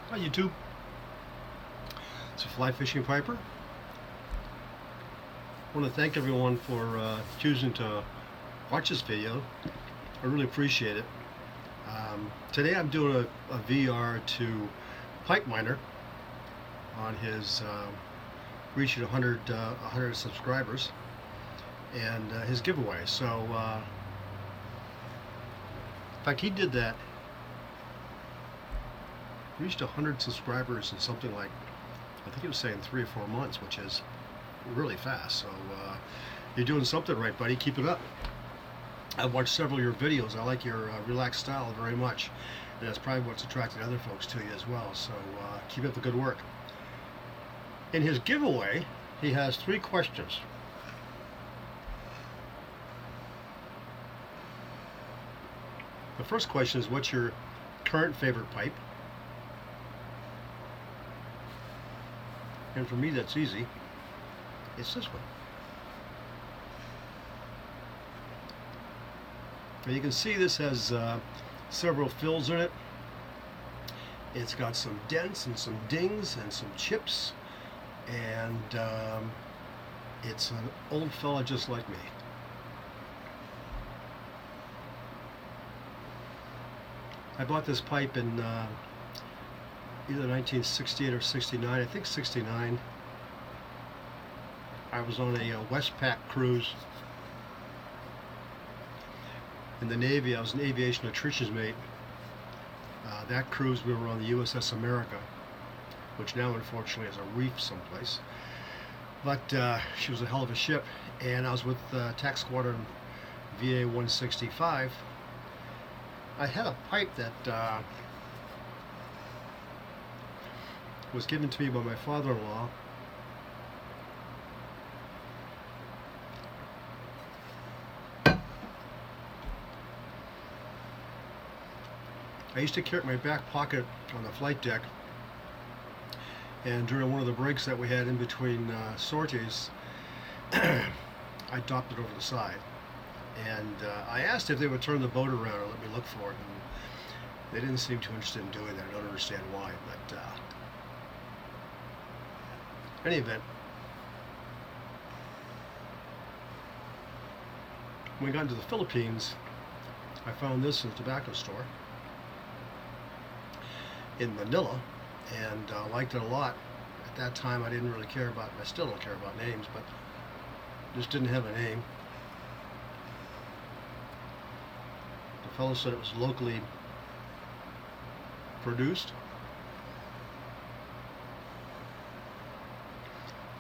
Hi YouTube, it's a fly fishing piper. I want to thank everyone for choosing to watch this video. I really appreciate it. Today I'm doing a VR to Pipe Miner on his reaching 100 subscribers and his giveaway. So in fact, he did that. Reached 100 subscribers in something like, I think he was saying 3 or 4 months, which is really fast. So you're doing something right, buddy. Keep it up. I've watched several of your videos. I like your relaxed style very much, and that's probably what's attracted other folks to you as well. So keep up the good work. In his giveaway, he has 3 questions. The first question is, what's your current favorite pipe? And for me, that's easy. It's this one. Now you can see this has several fills in it. It's got some dents and some dings and some chips, and it's an old fella just like me. I bought this pipe in either 1968 or 69, I think 69. I was on a Westpac cruise in the Navy. I was an aviation electrician's mate. That cruise, we were on the USS America, which now unfortunately is a reef someplace. But she was a hell of a ship, and I was with TAC Squadron VA 165. I had a pipe that was given to me by my father-in-law. I used to carry it in my back pocket on the flight deck, and during one of the breaks that we had in between sorties, I dropped it over the side. And I asked if they would turn the boat around and let me look for it, and they didn't seem too interested in doing that. I don't understand why, but in any event, when we got into the Philippines, I found this in a tobacco store in Manila, and liked it a lot. At that time, I didn't really care about, I still don't care about names, but just didn't have a name. The fellow said it was locally produced.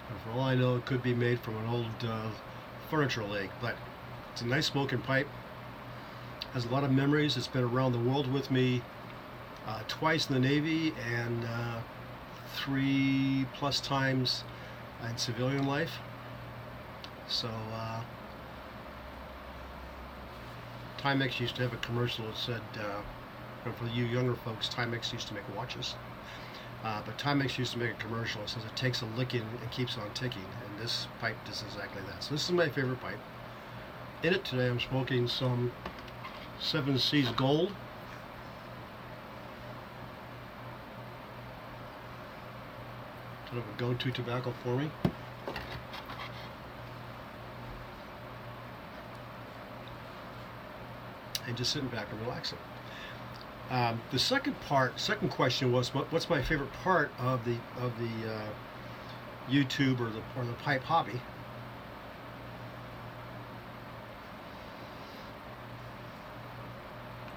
And for all I know, it could be made from an old furniture leg, but it's a nice smoking pipe. Has a lot of memories. It's been around the world with me twice in the Navy, and 3+ times in civilian life. So Timex used to have a commercial that said, for you younger folks, Timex used to make watches. But Timex used to make a commercial that says it takes a licking and keeps on ticking, and this pipe does exactly that. So this is my favorite pipe. In it today I'm smoking some 7 Seas Gold. Sort of a go-to tobacco for me. And just sitting back and relaxing. The second question was, what's my favorite part of the YouTube or the pipe hobby?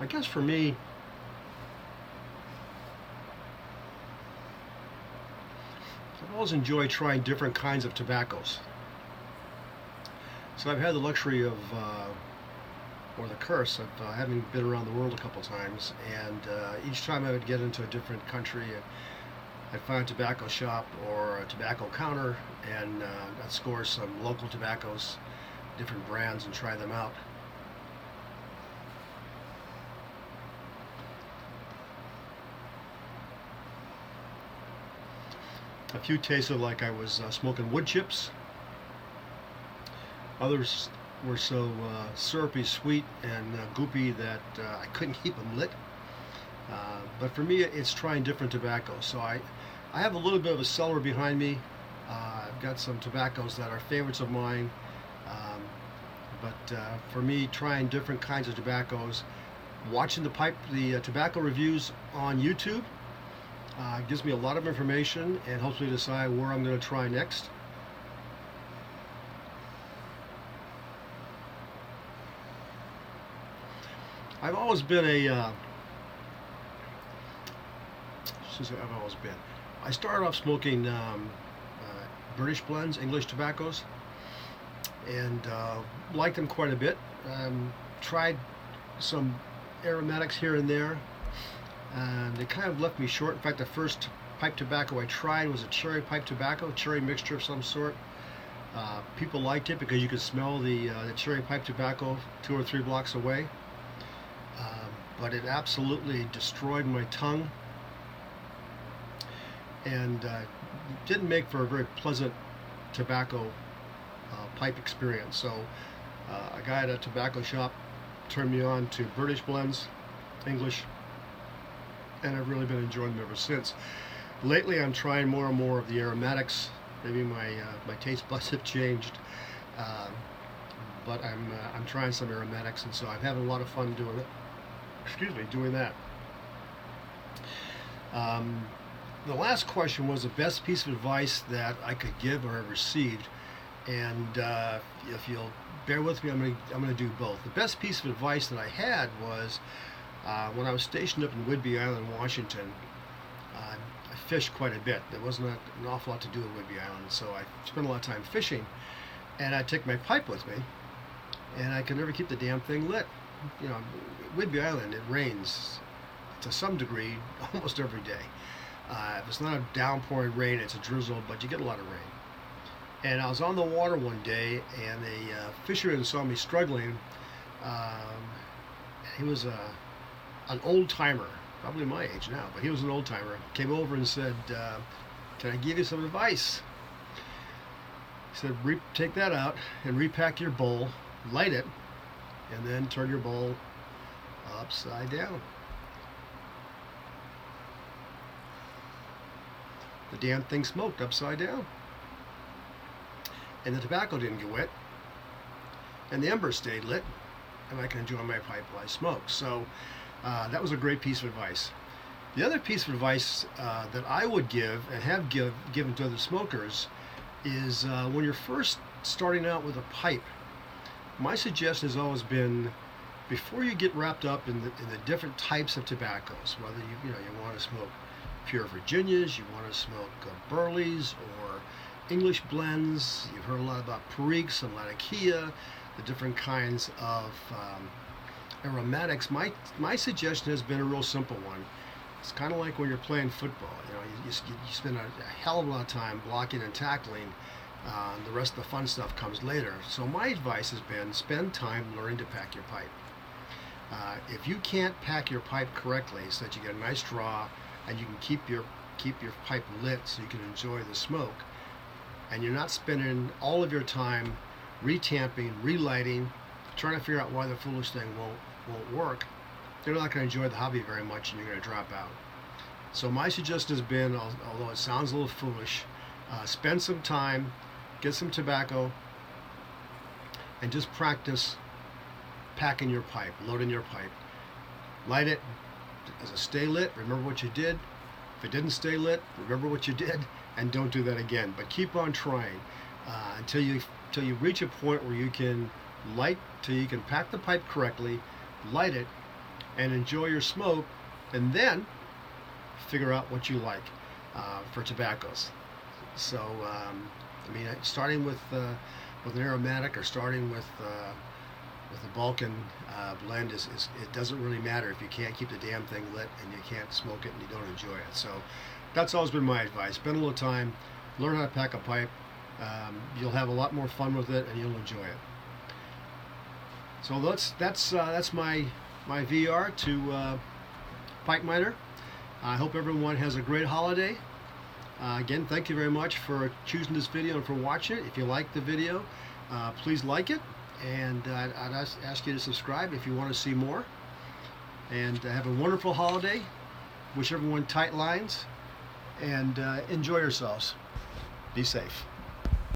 I guess for me, I've always enjoyed trying different kinds of tobaccos. So I've had the luxury of, or the curse of having been around the world a couple times, and each time I would get into a different country, I'd find a tobacco shop or a tobacco counter, and I'd score some local tobaccos, different brands, and try them out. A few tasted like I was smoking wood chips. Others were so syrupy, sweet, and goopy that I couldn't keep them lit. But for me, it's trying different tobaccos. So I have a little bit of a cellar behind me. I've got some tobaccos that are favorites of mine. Um, but for me, trying different kinds of tobaccos, watching the tobacco reviews on YouTube gives me a lot of information and helps me decide where I'm going to try next. I've always been I started off smoking British blends, English tobaccos, and liked them quite a bit. Tried some aromatics here and there, and they kind of left me short. In fact, the first pipe tobacco I tried was a cherry pipe tobacco, cherry mixture of some sort. People liked it because you could smell the cherry pipe tobacco 2 or 3 blocks away. But it absolutely destroyed my tongue and didn't make for a very pleasant tobacco pipe experience. So a guy at a tobacco shop turned me on to British blends, English, and I've really been enjoying them ever since. Lately I'm trying more and more of the aromatics. Maybe my taste buds have changed, but I'm trying some aromatics, and so I'm having a lot of fun doing it. Doing that. The last question was the best piece of advice that I could give or have received, and if you'll bear with me, I'm gonna do both. The best piece of advice that I had was when I was stationed up in Whidbey Island, Washington. I fished quite a bit. There wasn't an awful lot to do in Whidbey Island, so I spent a lot of time fishing, and I'd take my pipe with me, and I could never keep the damn thing lit. You know, Whidbey Island, it rains to some degree almost every day. If it's not a downpouring rain, it's a drizzle, but you get a lot of rain. And I was on the water one day, and a fisherman saw me struggling. He was an old timer, probably my age now, but he was an old timer. Came over and said, "Can I give you some advice?" He said, "Take that out and repack your bowl, light it, and then turn your bowl upside down." The damn thing smoked upside down, and the tobacco didn't get wet, and the embers stayed lit, and I can enjoy my pipe while I smoke. So that was a great piece of advice. The other piece of advice that I would give and have given to other smokers is when you're first starting out with a pipe, my suggestion has always been, before you get wrapped up in the different types of tobaccos, whether you want to smoke pure Virginias, you want to smoke Burleys or English blends. You've heard a lot about Periques and Latakia, the different kinds of aromatics. My suggestion has been a real simple one. It's kind of like when you're playing football. You spend a hell of a lot of time blocking and tackling. The rest of the fun stuff comes later. So my advice has been, spend time learning to pack your pipe. If you can't pack your pipe correctly so that you get a nice draw and you can keep your pipe lit so you can enjoy the smoke, and you're not spending all of your time retamping, relighting, trying to figure out why the foolish thing won't work, you're not going to enjoy the hobby very much, and you're going to drop out. So my suggestion has been, although it sounds a little foolish, spend some time, get some tobacco, and just practice packing your pipe, loading your pipe. Light it. Does it stay lit? Remember what you did. If it didn't stay lit, remember what you did, and don't do that again. But keep on trying until you reach a point where you can till you can pack the pipe correctly, light it, and enjoy your smoke, and then figure out what you like for tobaccos. So, starting with an aromatic or starting with a Balkan blend it doesn't really matter if you can't keep the damn thing lit and you can't smoke it and you don't enjoy it. So that's always been my advice. Spend a little time, learn how to pack a pipe. You'll have a lot more fun with it and you'll enjoy it. So that's my VR to Pipe Miner. I hope everyone has a great holiday. Again, thank you very much for choosing this video and for watching it. If you like the video, please like it, and I'd ask you to subscribe if you want to see more. And have a wonderful holiday. Wish everyone tight lines and enjoy yourselves. Be safe.